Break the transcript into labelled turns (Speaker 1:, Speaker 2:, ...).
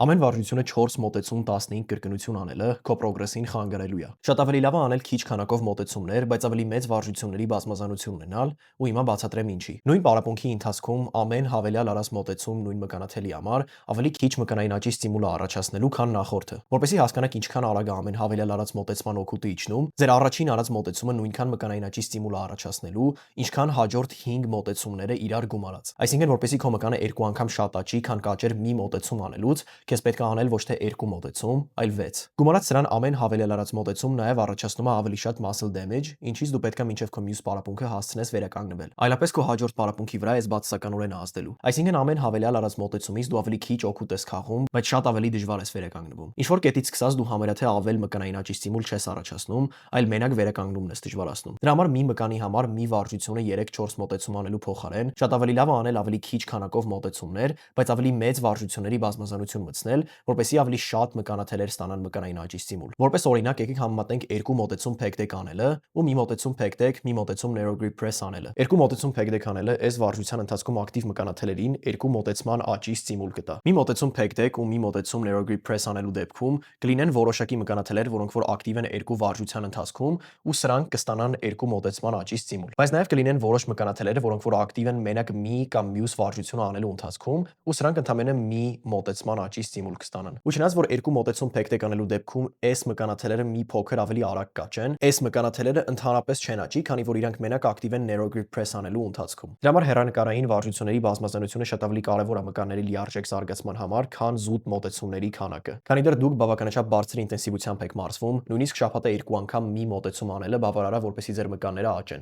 Speaker 1: Ամեն վարժությունը 4 մոտեցում 15 կրկնություն անելը քո պրոգրեսին խանգարելու է։ Շատ ավելի լավ է անել քիչ քանակով մոտեցումներ, բայց ավելի մեծ վարժությունների բազմազանություն ունենալ, ու հիմա բացատրեմ ինչի։ Նույն պարապմունքի ընթացքում ամեն հավելյալ արած մոտեցում նույն մկանաթելի համար ավելի քիչ մկանային աճի ստիմուլ է առաջացնելու, քան նախորդը։ Որպեսզի հասկանաք ինչքան արագ է ամեն հավելյալ արած մոտեցման օգուտը իջնում, ձեր առաջին արած մոտեցումը նույնքան մկանային աճի ստիմուլ է առաջացնելու, ինչքան հաջորդ 5 մոտեցումները իրար գումարած։ Այսինքն, որպեսզի քո մկանը 2 անգամ շատ աճի, քան կաճեր մի մոտեցում անելուց, քեզ պետք է անել ոչ թե 2 մոտեցում, այլ 6։ Գումարած սրան ամեն հավելյալ արած մոտեցում նաև առաջացնում է ավելի շատ muscle damage, ինչից դու պետք է մինչև քո մյուս պարապմունքը հասցնես վերականգնվել։ Այլապես քո հաջորդ պարապմունքի վրա ես բացասականորեն ազդելու։ Այսինքն ամեն հավելյալ արած մոտեցումից դու ավելի քիչ օգուտ ես քաղում, բայց շատ ավելի դժվար ես վերականգնվում։ Ինչ որ կետից սկսած դու համարյա թե ավել մկանային աճի ստիմուլ չես առաջացնում, այլ մենակ վերականգնումն ես դժվարացնում։ Դրա համար մի մկանի համար մի վարժությունը 3-4 մոտեցում անելու փոխարեն շատ ավելի լավ է անել ավելի քիչ քանակով մոտեցումներ, բայց ավելի մեծ վարժությունների բազմազանություն մտցնել, որպեսզի ավելի շատ մկանաթելեր ստանան մկանային աճի ստիմուլ։ Որպես օրինակ, եկեք համեմատենք 2 մոտեցում pec անելը ու մի մոտեցում pec, մի մոտեցում narrow grip press անելը։ 2 մոտեցում pec անելը այս վարժության ընթացքում ակտիվ մկանաթելերին 2 մոտեցման աճի ստիմուլ կտա։ Մի մոտեցում pec ու մի մոտեցում narrow grip press անելու դեպքում կլինեն որոշակի մկանաթելեր, որոնք որ ակտիվ են 2 վարժության ընթացքում, ու սրանք կստանան 2 մոտեցման աճի ստիմուլ։ Բայց նաև կլինեն որոշ մկանաթելեր, որոնք որ ակտիվ են մենակ մի կամ մյուս վարժությունը անելու ընթացքում, ու սրանք ընդամենը մի մոտեցման աճի ստիմուլ կստանան։ Ու չնայած որ 2 մոտեցում pec անելու դեպքում այս մկանաթելերը մի փոքր ավելի արագ կաճեն, այս մկանաթելերը ընդհանրապես չեն աճի, քանի որ իրանք մենակ ակտիվ են narrow grip press անելու ընթացքում։ Դրա համար հեռանկարային վարժությունների բազմազանությունը շատ ավելի կարևոր է մկանների լիարժեք զարգացման համար, քան զուտ մոտեցումների քանակը։ Քանի դեռ դուք բավականաչափ բարձր ինտենսիվությամբ եք մարզվում, նույնիսկ շաբաթը 2 անգամ մի մոտեցում անելը բավարար է, որպեսզի ձեր մկանները աճեն։